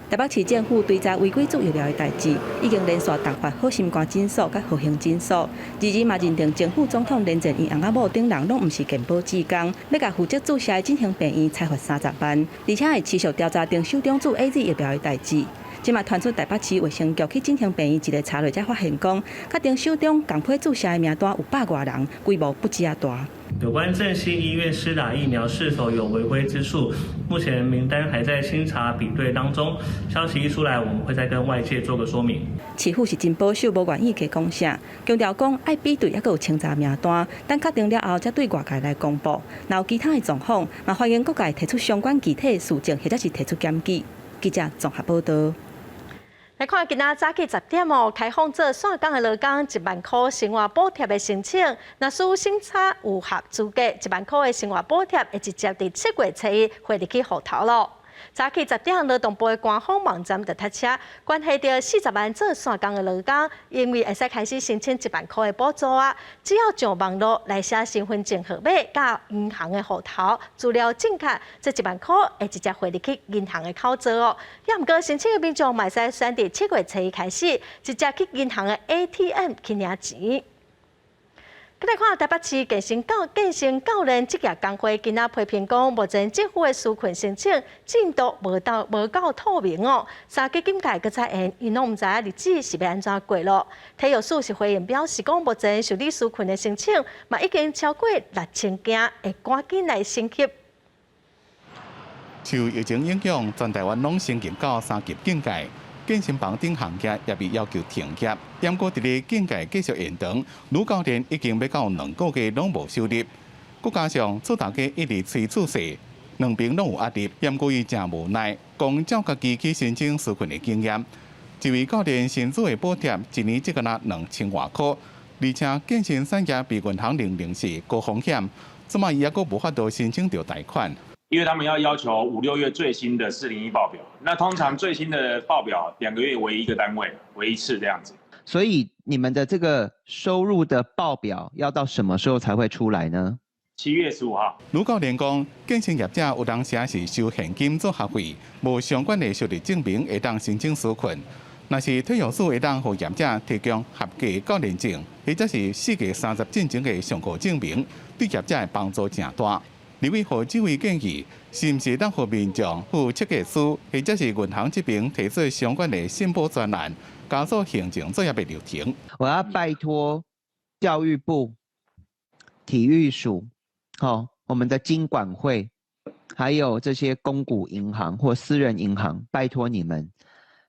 台北市政府追查违规注疫苗的代志，已经连续动发好心肝诊所甲和行诊所。日嘛认定前副总统连战因翁仔某等人拢毋是健保职工，要甲负责注射的进行病院裁罚30万，而且会持续调查丁守中注 AZ 疫苗的代志。即马传出台北市卫生局去进行病院一个查落，才发现讲，甲丁守中共批注射的名单有100多人，规模不止啊大。有关振兴医院施打疫苗是否有违规之处，目前名单还在清查比对当中。消息一出来，我们会再跟外界做个说明。市府是真保守，无愿意给公啥，强调讲爱比对，还佫有清查名单，等确定了后才对外界来公布。若有其他的状况，嘛欢迎各界提出相关具体的事情，或者是提出检举。记者综合报道。来看今仔早起10点哦，开放做线工的劳工1万块生活补贴的申请，若属审查有合资格，1万块的生活补贴会直接伫7月初1汇入去户头咯。早起10点，劳动部的官方网站就贴出，关系到40万做线工的劳工，因为会使开始申请1万块的补助啊，只要上网络来写身份证号码甲银行的户头资料正确，这1万块会直接汇入去银行的口座哦。也毋过申请的民众嘛，使选伫7月初1开始，直接去银行的 ATM 去领钱。再来看台北市健身教练职业工会今仔批评讲，目前政府的纾困申请进度无够透明哦。三基金界佮再因，因拢毋知影日子是要安怎过咯。体育署是回应表示讲，目前受理纾困的申请嘛已经超过6000件，会赶紧来升级。受疫情影响，全台湾拢升级到3级境界。健身房等行业也被要求停业，严过伫个境界继续延长，女教练已经要到2个月拢无收入。佮加上做大家一直催注册，两边拢有压力，严过伊真无奈，讲照家己去申请纾困的经验。一位教练薪资的补贴一年只个拿2000多块，而且健身产业被银行零是高风险，即卖伊也佮无法度申请到贷款。因为他们要求5、6月最新的401报表，那通常最新的报表2个月为一个单位，为一次这样子。所以你们的这个收入的报表要到什么时候才会出来呢？7月15号。卢教练讲，建成业者有当时是收现金做学费，无相关的收入证明会当申请纾困。若是体育署会当予业者提供合格教练证，或者是4个30进前的上课证明，对业者的帮助真大。李伟和这位建议，是毋是当予民众赴设计师或者是银行这边提出相关的申报专栏，加速行政作业的流程？我要拜托教育部、体育署。我们的金管会，还有这些公股银行或私人银行，拜托你们，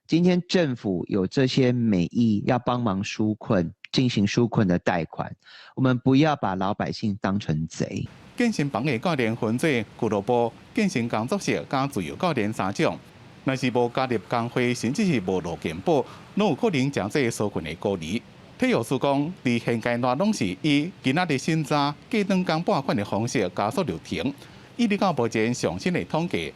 今天政府有这些美意要帮忙纾困，进行纾困的贷款，我们不要把老百姓当成贼。健身房的教练分做俱乐部、健身工作室加自由教练3种。若是无加入工会，甚至是无落健保，拢有可能将这纾困的孤立。体育署讲，伫现阶段拢是以今仔日新早计当工拨款的方式加速流程。依到目前上新的统计，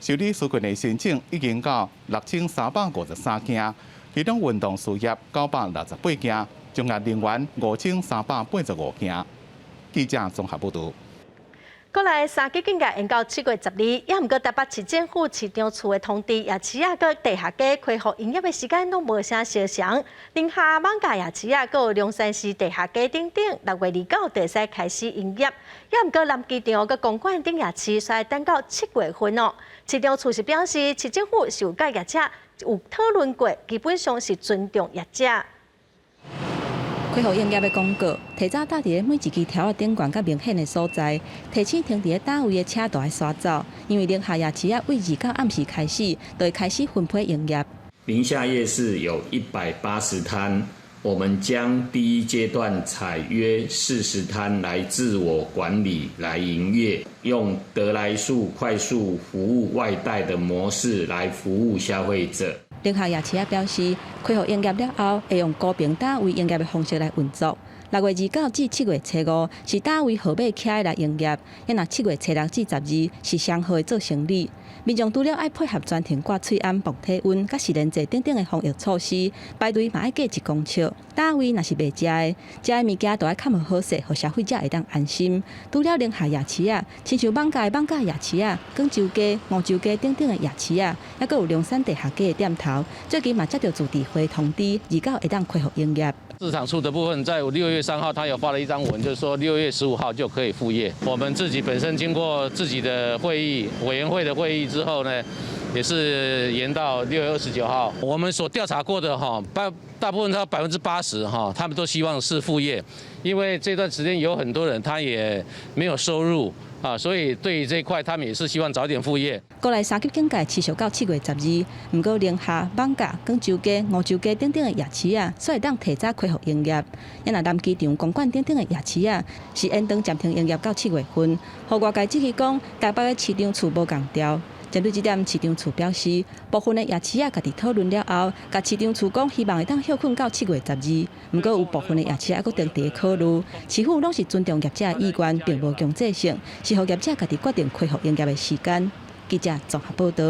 受理纾困的申请已经到6353件，其中运动事业968件，专业人员5385件。记者综合报道。过来3基建界延到7月12，也毋过台北市政府市长处的通知，夜市啊，佮地下街恢复营业的时间拢无啥相像。宁夏艋舺夜市啊，佮龙山寺地下街等等，6月29就使开始营业。也毋过南机场佮公馆等夜市，需等到7月份哦。市长处是表示，市政府是有甲业者有讨论过，基本上是尊重业者。恢复营业的公告，提早搭伫每一支条的顶悬甲明显的所在，提醒停伫倒位的车都要刷走，因为宁夏夜市啊，为29暗时开始，就会开始分配营业。宁夏夜市有180摊，我们将第一阶段采约40摊来自我管理来营业，用得来速快速服务外带的模式来服务消费者。宁夏夜市啊表示，恢复营业了后，会用高频单位营业的方式来运作。6月29至7月初5是单位号码起来营业，也若7月初6至12是双号做生理。民众除了爱配合专程挂喙安、磅体温、甲实联制等等的防疫措施，排队嘛爱过1公尺。单位若是袂食的，食的物件都爱较无好势，互消费者会当安心。除了宁夏夜市啊，亲像艋舺夜市啊、广州街、梧州街等等的夜市啊，还佫有龙山地下街的店头，最近嘛接到驻地会通知，29会当恢复营业。市场处的部分，在6月3号，他有发了一张文，就是说6月15号就可以复业。我们自己本身经过自己的会议、委员会的会议之后呢，也是延到6月29号。我们所调查过的大部分到80%他们都希望是复业，因为这段时间有很多人他也没有收入。所以对于这一块，他们也是希望早点复业。过来3级警戒持续到7月12，不过宁夏、艋舺、广州街、梧州街等等的夜市啊，所以当提早恢复营业。也若南机场、公馆等等的夜市啊，是延长暂停营业到7月份。和外界指去讲，台北的市场处无共调。针对这点，市场处表示，部分的夜市啊，家己讨论了后，甲市场处讲希望会当休困到7月12。不过有部分的夜市还佫定地考虑，市府拢是尊重业者的意愿，并无强制性，是互业者家己决定恢复营业的时间。记者综合报道。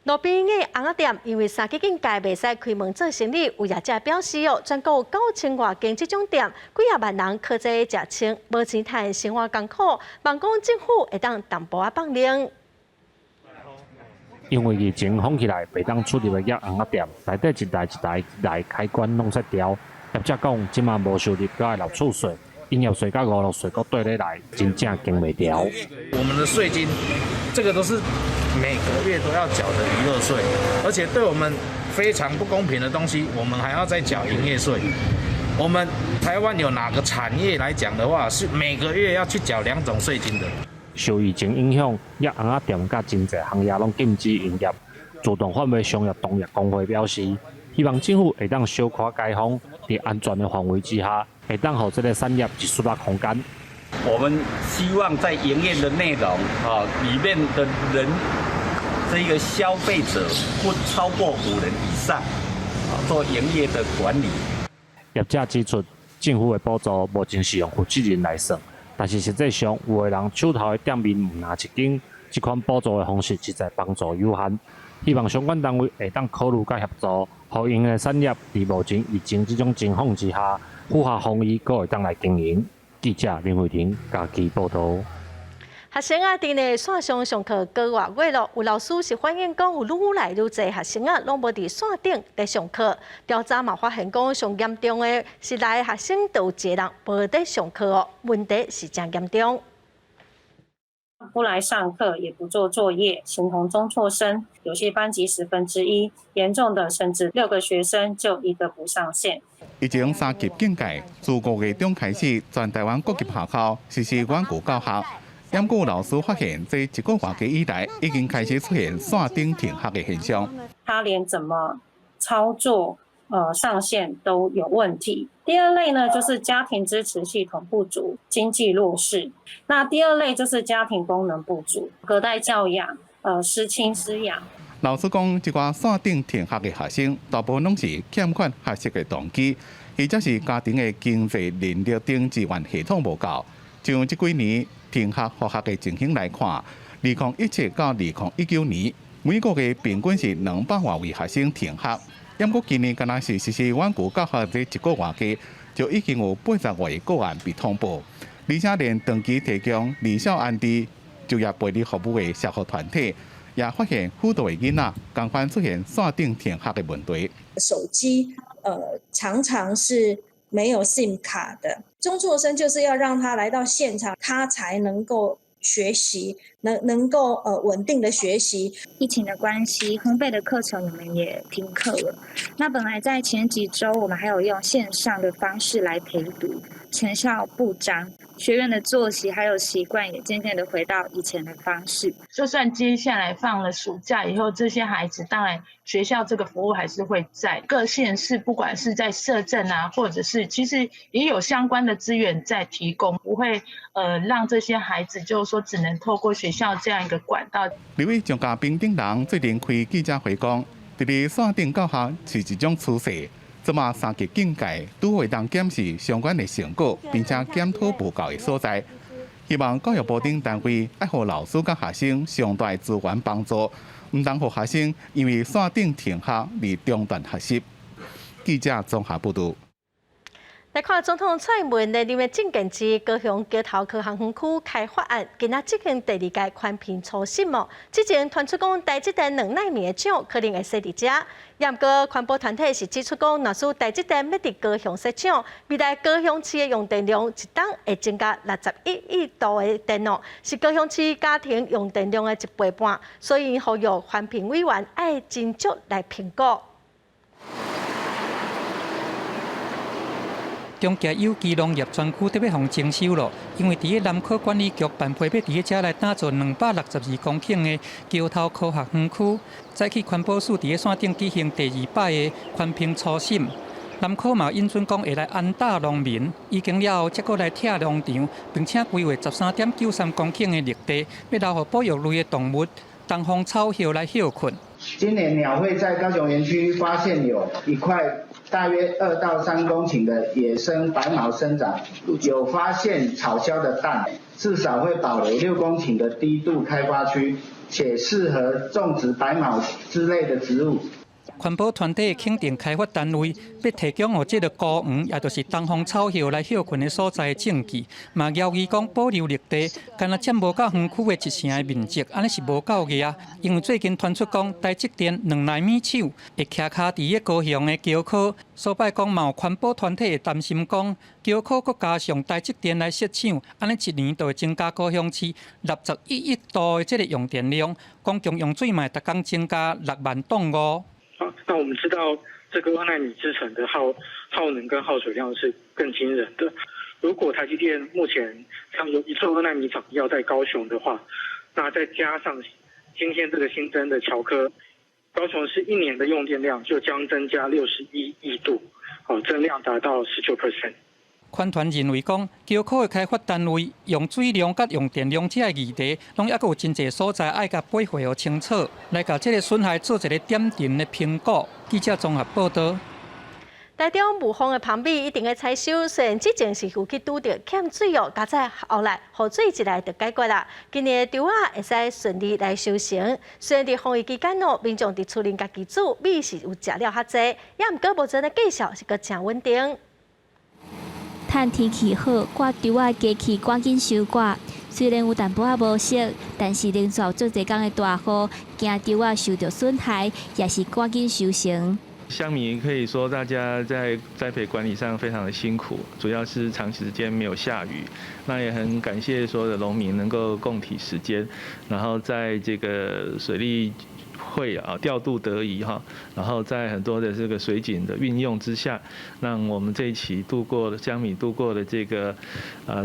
路边的红仔店因为3级警戒袂使开门做生意，有业者表示全国有9000外间这种店，几啊万人靠这食穿，无钱赚，生活艰苦，望讲政府会当淡薄放令。因为疫情封起来，袂当出入的红仔店，内底一台来开关拢煞掉。业者讲，即马无收入，搁爱纳厝税，营业税甲5路税搁对咧来，真正经袂掉。我们的税金，这个都是每个月都要缴的娱乐税，而且对我们非常不公平的东西，我们还要再缴营业税。我们台湾有哪个产业来讲的话，是每个月要去缴2种税金的？受疫情影响，红仔店甲真侪行业拢禁止营业。自动贩卖商业同业工会表示，希望政府会当小可解封，在安全的范围之下，会当让这个产业一丝空间。我们希望在营业的内容里面的人，这个消费者不超过5人以上，做营业的管理。业者指出，政府的补助目前是用负责人来算。但是实际上，有的人手头的店面唔拿一间，这款补助的方式实在帮助有限。希望相关单位会当考虑甲协助，互因的产业伫目前疫情这种情况之下，符合防疫，阁会当来经营。记者林慧婷家己报道。学生啊，伫呢线上上课个月咯，有老师是反映讲有愈来愈侪学生啊，拢无伫线顶咧上课。调查嘛发现讲，上严重的是来学生都有一个人无伫上课哦，问题是真严重。不来上课，也不做作业，形同中辍生。有些班级1/10，严重的甚至6个学生就1个不上线。疫情3级警戒，自5月中开始，全台湾各级学校实施远距教学。研究老师发现，这1个月以来，已经开始出现线顶停学的现象。他连怎么操作上线都有问题。第二类呢，就是家庭支持系统不足、经济弱势。那第二类就是家庭功能不足、隔代教养、失亲失养。老师讲，一寡线顶停学的学生，大部分拢是欠缺学习的动机，或者是家庭的经济能力等资源系统无够。像这几年停学复学的情形来看，2017到2019年，每个月平均是200多位学生停学。不过今年敢若是实施远距教学这1个月期，就已经有80位个案被通报，而且连长期提供离校安置、就业陪理服务的社福团体，也发现辅导的囡仔同款出现线顶停学的问题。手机常常是没有 SIM 卡的，中辍生就是要让他来到现场，他才能够学习，能够稳定的学习。疫情的关系，烘焙的课程我们也停课了。那本来在前几周，我们还有用线上的方式来陪读，全校不张，学员的作息还有习惯也渐渐的回到以前的方式。就算接下来放了暑假以后，这些孩子当然学校这个服务还是会在各县市，不管是在社政啊，或者是其实也有相关的资源在提供，不会让这些孩子就是说只能透过学校这样一个管道。立委蒋家平等人最近开记者会讲，伫线顶教学是一种趋势。这么3级警戒都会当检视相关的成果，并且检讨不够的所在。希望教育部等单位爱予老师甲学生相大资源帮助，唔当予学生因为线顶停学而中断学习。记者综合报道。来看总统蔡英文在9月正建之高雄桥头科学园区开发案，今仔执行第2届宽频初审哦。之前传出讲台积电2奈米的厂可能会设伫遮，也毋过环保团体是指出讲，若是台积电要伫高雄设厂，未来高雄市的用电量一档会增加61亿度的电哦，是高雄市家庭用电量的1倍半，所以呼吁环评委员爱斟酌来评估。中嘉有机农业专区特别互征收咯，因为伫个南科管理局办批要伫个遮来打造262公顷的桥头科学园区，再去环保署伫个线顶举行第2摆的环评初审。南科嘛引准讲会来安大农民，已经了后才过来拆农场，并且规划13.93公顷的绿地，要留予保育类的动物、东风草叶来休困。今年鸟会在高雄园区发现有一块大约2到3公顷的野生白毛生长，有发现草鸮的蛋，至少会保留6公顷的低度开发区，且适合种植白毛之类的植物。环保团体肯定开发单位要提供予这个高园，也就是东风草叶来休困的所在的证据，嘛要求讲保留绿地，干那占无到园区的1成的面积，安尼是无够个啊！因为最近传出讲台积电2奈米厂会徛卡伫个高雄的桥科，所摆讲嘛有环保团体会担心讲桥科佮加上台积电来设厂，安尼1年就会增加高雄市61亿度的这个用电量，公共用水嘛，逐工增加6万吨哦。那我们知道这个2奈米制程的耗能跟耗水量是更惊人的。如果台积电目前像有1座2奈米厂要在高雄的话，那再加上今天这个新增的桥科，高雄市1年的用电量就将增加61亿度，增量达到19%。款团认为讲，桥科的开发单位用水量甲用电量这个议题，拢还有真侪所在爱甲背会好清楚，来甲这个损害做一个点阵的评估。记者综合报道。台中雾峰的旁边一定会采收，虽然之前是有去拄着欠水哦，加在后来雨水一来就解决啦。今年的稻啊会使顺利来收成。虽然伫防疫期间哦，民众伫厝里家己煮，米是有食了较济，也毋过目前的绩效是个真稳定。趁天气好，挂稻啊加起赶紧收挂。虽然有淡薄仔无熟，但是连续做侪工的大雨，惊稻啊受到损害，也是赶紧收成。乡民可以说，大家在栽培管理上非常的辛苦，主要是长时间没有下雨。那也很感谢所有的农民能够共体时间，然后在这个水利会调度得宜哈，然后在很多的这个水井的运用之下，让我们这一期乡民度过了这个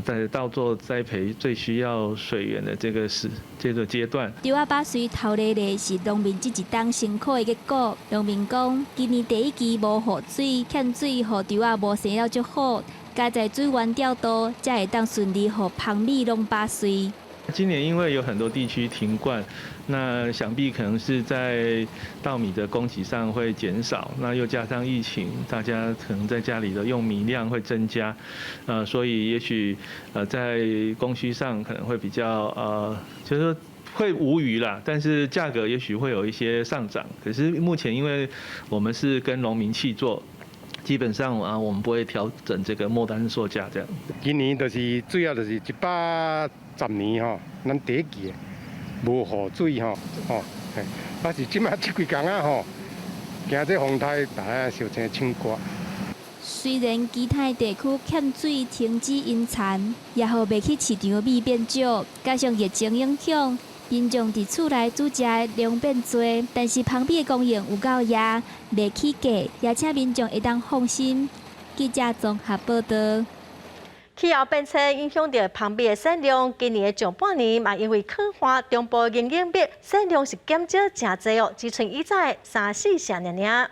在稻作栽培最需要水源的这个阶段。稻啊把水头咧咧是农民这一冬辛苦的结果。农民讲，今年第一期无雨水，欠水，互稻啊无生了足好，加在水源调度，才会当顺利互芳米拢把水。今年因为有很多地区停灌，那想必可能是在稻米的供给上会减少，那又加上疫情，大家可能在家里的用米量会增加，所以也许在供需上可能会比较就是说会无虞啦，但是价格也许会有一些上涨。可是目前因为我们是跟农民契作。基本上我们不会调整这个末单售价这样。今年就是主要就是110年吼，咱第一季无雨水吼，但是即马这几工吼，惊这风台大家受真辛苦。虽然其他地区欠水停止引产，也互卖去市场米变少，加上疫情影响。民众伫厝内煮食的量变多，但是旁边的供应有够夜，袂起价，也请民众会当放心。记者综合报道。气候变迁影响到旁边的产量，今年的上半年嘛因为抗旱，中部营养米产量是减少真侪哦，只剩以前3-4成尔。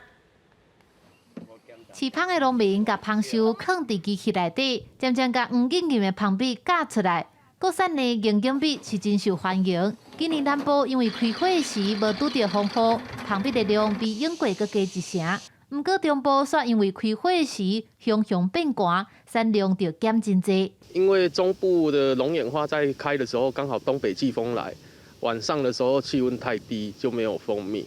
饲芳的农民甲芳树放伫机器内底，渐渐甲黄金金的芳米架出来。国产的营养米是真受欢迎。今年南部因为开花时无拄到风雨，芳米的量比永过搁加一成。毋过中部却因为开花时熊熊变寒，产量就减真济。因为中部的龙眼花在开的时候，刚好东北季风来，晚上的时候气温太低，就没有蜂蜜。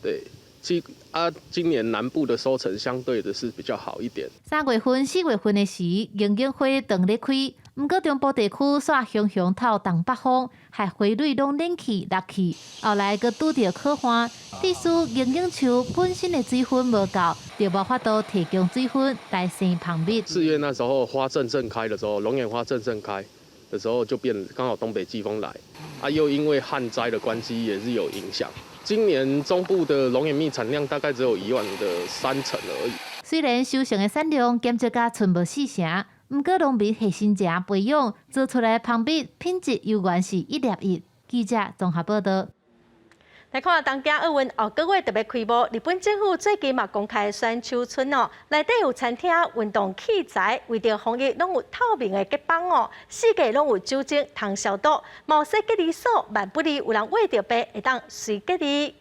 对，今年南部的收成相对的是比较好一点。3月份、4月份的时，营养花长咧开。毋过中部地区煞熊熊透东北风，害花蕊拢冷去落去，后来阁拄着可旱，意思营养树本身的水分无够，就无法度提供水分来生芳米。4月那时候花正开的时候，龙眼花正开的时候就刚好东北季风来，又因为旱灾的关系也是有影响。今年中部的龙眼蜜产量大概只有1万的3成而已。虽然收成的产量减少到剩无4成。毋过农民细心正培养做出来的芳米品质永远是1粒1。记者综合报道。来看东京奥运后个月特别开幕，日本政府最近嘛公开选手村哦，内底有餐厅、运动器材，为着防疫拢有透明的隔板哦，四界拢有酒精通消毒，毛细隔离所，万不利有人喂着病会当随隔离。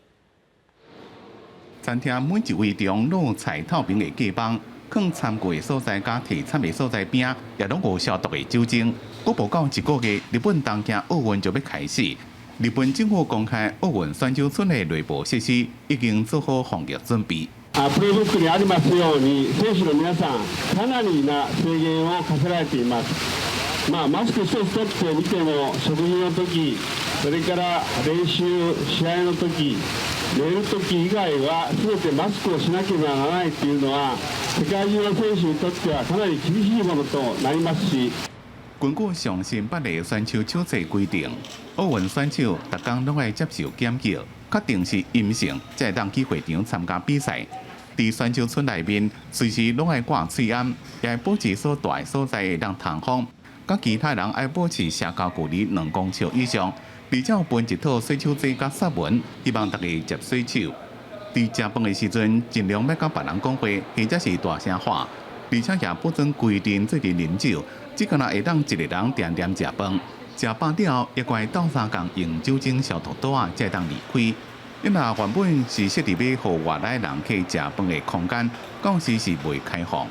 餐厅每一位中拢有采透明的隔板。放参过的所在甲提餐的所在边，也拢无消毒的酒精。过无到1个月，日本东京奥运就要开始。日本政府公开奥運選手村的內部設施已經做好防疫準備。プロブックにありますように、選手の皆さん、かなりな制限を課せられています。マスク一つ取ってみても、食事の時、それから練習、試合の時、寝る時以外は全てマスクをしなければならないというのは、世界中の選手にとってはかなり厳しいものとなりますし。根據上新版的選手手冊規定，奧運選手逐工攏愛接受檢疫，確定是陰性，才會當去會場參加比賽。佇選手村內面，隨時攏愛掛喙罨，也愛保持所在所在會當通風，甲其他人愛保持社交距離2公尺以上，而且有分一套洗手劑甲濕文，希望大家接洗手。佇食飯的時陣，盡量別甲別人講話，或者是大聲話，而且也不准規定做陣飲酒。只可能會當一個人點點食飯，食飽了，也該鬥相共用酒精消毒刀啊，才當離開。因那原本是设立要互外来人去食饭的空間，当時是未開放。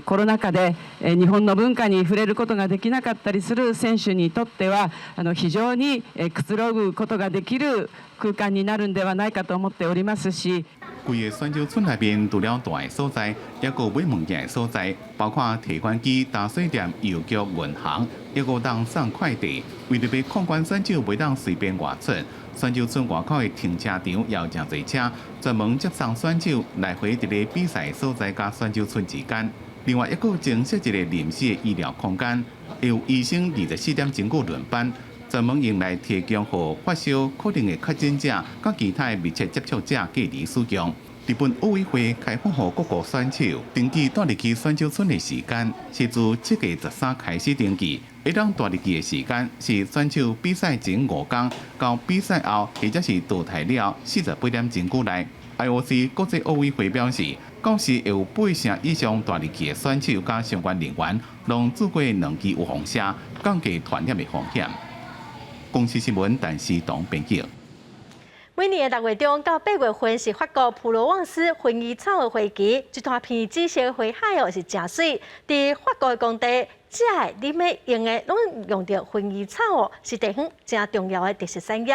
コロナ禍で日本の文化に触れることができなかったりする選手にとっては非常にくつろぐことができる空間になるんではないかと思っておりますし。规个选手村内面除了大的所在，也有买物件的所在，包括提款机、打水店、邮局、银行，也有当送快递。为了要控管选手袂当随便外出，选手村外口的停车场也有真侪车，专门接送选手来回伫个比赛所在甲选手村之间。另外，也有增设一个临时的医疗空间，由医生24点钟过轮班。专门用来提供予发烧可能的确诊者、甲其他密切接触者隔离使用。日本奥委会开放予各国选手登记带入去选手村的时间，是自7月13开始登记。会当带入去的时间是选手比赛前5天到比赛后，或者是淘汰了48点钟之内。IOC 国际奥委会表示，到时会有8成以上带入去的选手甲相关人员，拢做过2期预防射，降低传染的风险。公司新闻，陈思彤编辑。每年的6月中到8月份是法国普罗旺斯薰衣草的花期，一大片紫色花海哦是真水。伫法国的工地，食的、啉的、用的，拢用到薰衣草哦，是地方真重要的特色产业。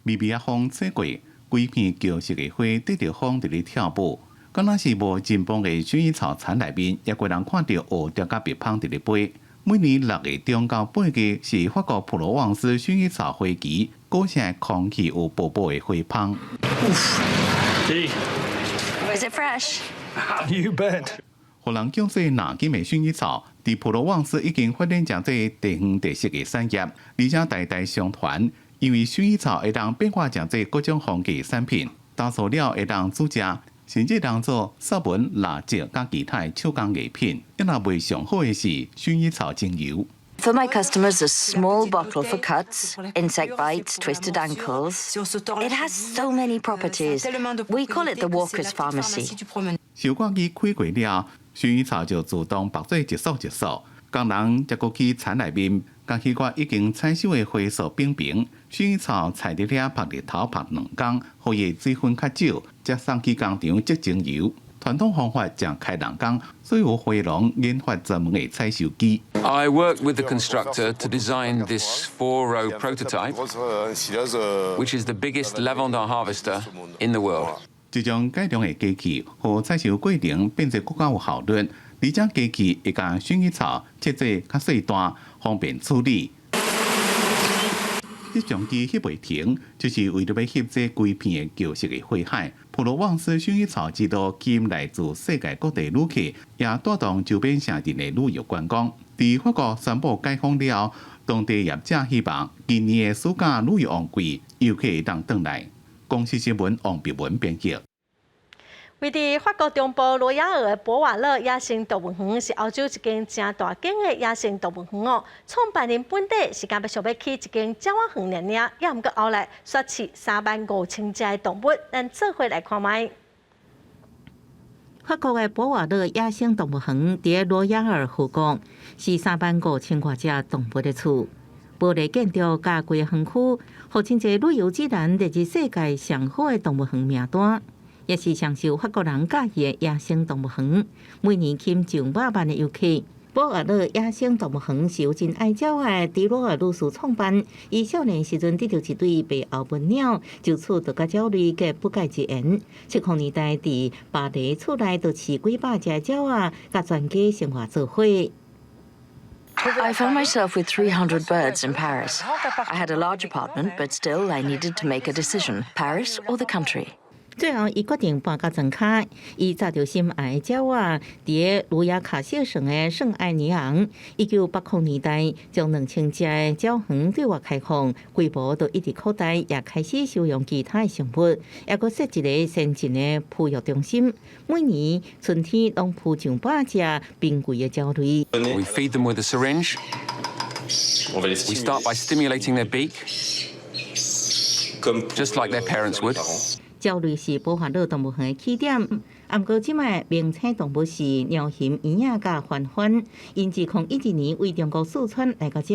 微微啊风吹过，规片旧色的花对着风伫咧跳舞。敢若是无真棒的薰衣草田内面，也有人看到乌蝶甲蜜蜂伫咧飞。每年6月中到8月是法国普罗旺斯薰衣草花期，果城空气有薄薄的花香。Is it fresh? You bet. 互人种植南京的薰衣草，伫普罗旺斯已经发展成这地方特色的产业，而且代代相传。因为薰衣草会当变化成这各种风格的产品，打塑了会当煮食。甚至当做纱纹、蜡烛甲其他手工艺品，一若卖上好的是薰衣草精油。For my customers, a small bottle for cuts, insect bites, twisted ankles. It has so many properties. We call it the Walker's Pharmacy. 收割机开过了，薰衣草就自動拔做一束一束。工人接過去田內面，將迄個已經採收的花束扁平，薰衣草採入了曝日頭曝2天，互伊水分較少，再送去工廠織精油。傳統方法正開人工，所以有花農研發專門的採收機。I worked with the constructor to design this 4-row prototype, which is the biggest lavender harvester in the world. 這種改良的機器，互採收過程變得更加有效率。而且機器會將薰衣草切做較細段，方便處理。這種機翕袂停，就是為了要翕這規片的舊色的花海。普羅旺斯薰衣草之路吸引來自世界各地旅客，也帶動周邊城鎮的旅遊觀光。在法國宣布解封了後，當地業者希望今年的暑假旅遊旺季，遊客會當轉來。公司新聞王碧文編輯。位伫法國中部羅亞爾的博瓦勒野生動物園是歐洲一間正大間的野生動物園哦。創辦人本地是敢要想要起一間鳥仔園爾爾，也毋過後來刷起35000隻的動物，咱做伙來看賣。法國的博瓦勒野生動物園伫羅亞爾湖港，是35000多隻動物的厝。玻璃建築加規園區，互真濟旅遊指南列入世界上好的動物園名單。也是上受法國人喜愛的野生動物園，每年吸上百萬的遊客。博瓦勒野生動物園是由真愛鳥的迪羅爾女士創辦。伊少年時陣得到一對白喉文鳥，就此就甲鳥類結不解之緣。70年代佇巴黎厝內就飼幾百隻鳥仔，甲全家生活做伙。I found myself with 300 birds in Paris. I had a large apartment, but still I needed to make a decision: Paris or the country. 最後，伊決定搬到莊卡。伊找到心愛的鳥仔，佇個魯雅卡西省的聖埃尼昂。1980年代，將2000隻的鳥園對外開放，規模就一直擴大，也開始收容其他的生物，也閣設一個先進的哺育中心。每年春天攏孵上百隻珍貴的鳥類。We feed them with a syringe. We start by stimulating their beak, just like their parents would. 鸟类是保护类动物园的起点。不过，即卖名称动物是鸟形鸳鸯甲环环，因2012年为中国四川来到遮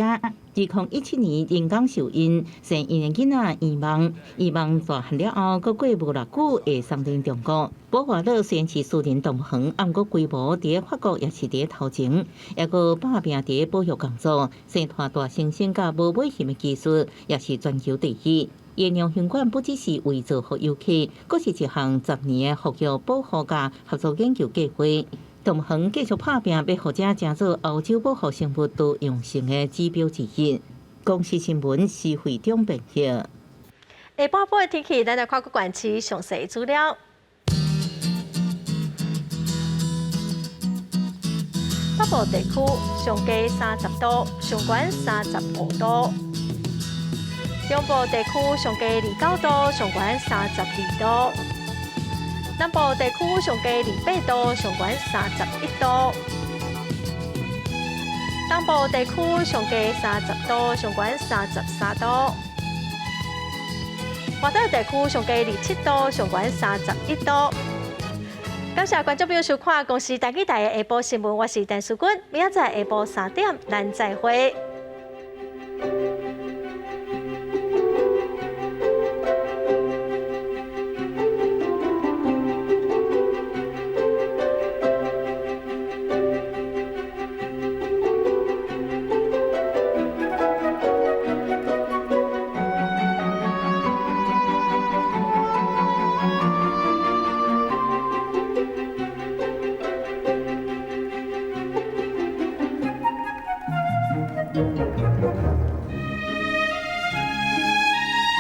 ，2017年人工受孕，生因的囡仔遗忘大汉了后，搁过无偌久会送进中国。保护类虽然是私人动物园，不过规模伫法国也是伫头前，也搁打拼伫保育工作，生产大猩猩甲无尾型的技术也是全球第一。野鸟行馆不只是为造福游客，更是一项10年的保育保护甲合作研究计划。动物园继续打拼，要获者成做欧洲保护生物多样性的指标之一。公视新闻是会长编辑。下半部的天气，咱来看各县市详细资料。北部地区上低30度，上悬35度。中部地区上低29度，上悬32度；南部地区上低28度，上悬31度；东部地区上低30度，上悬33度；华岛地区上低27度，上悬31度。感谢观众朋友收看《公视台语台》的下晡新闻，我是陈淑君，明仔载下晡3点，咱再会。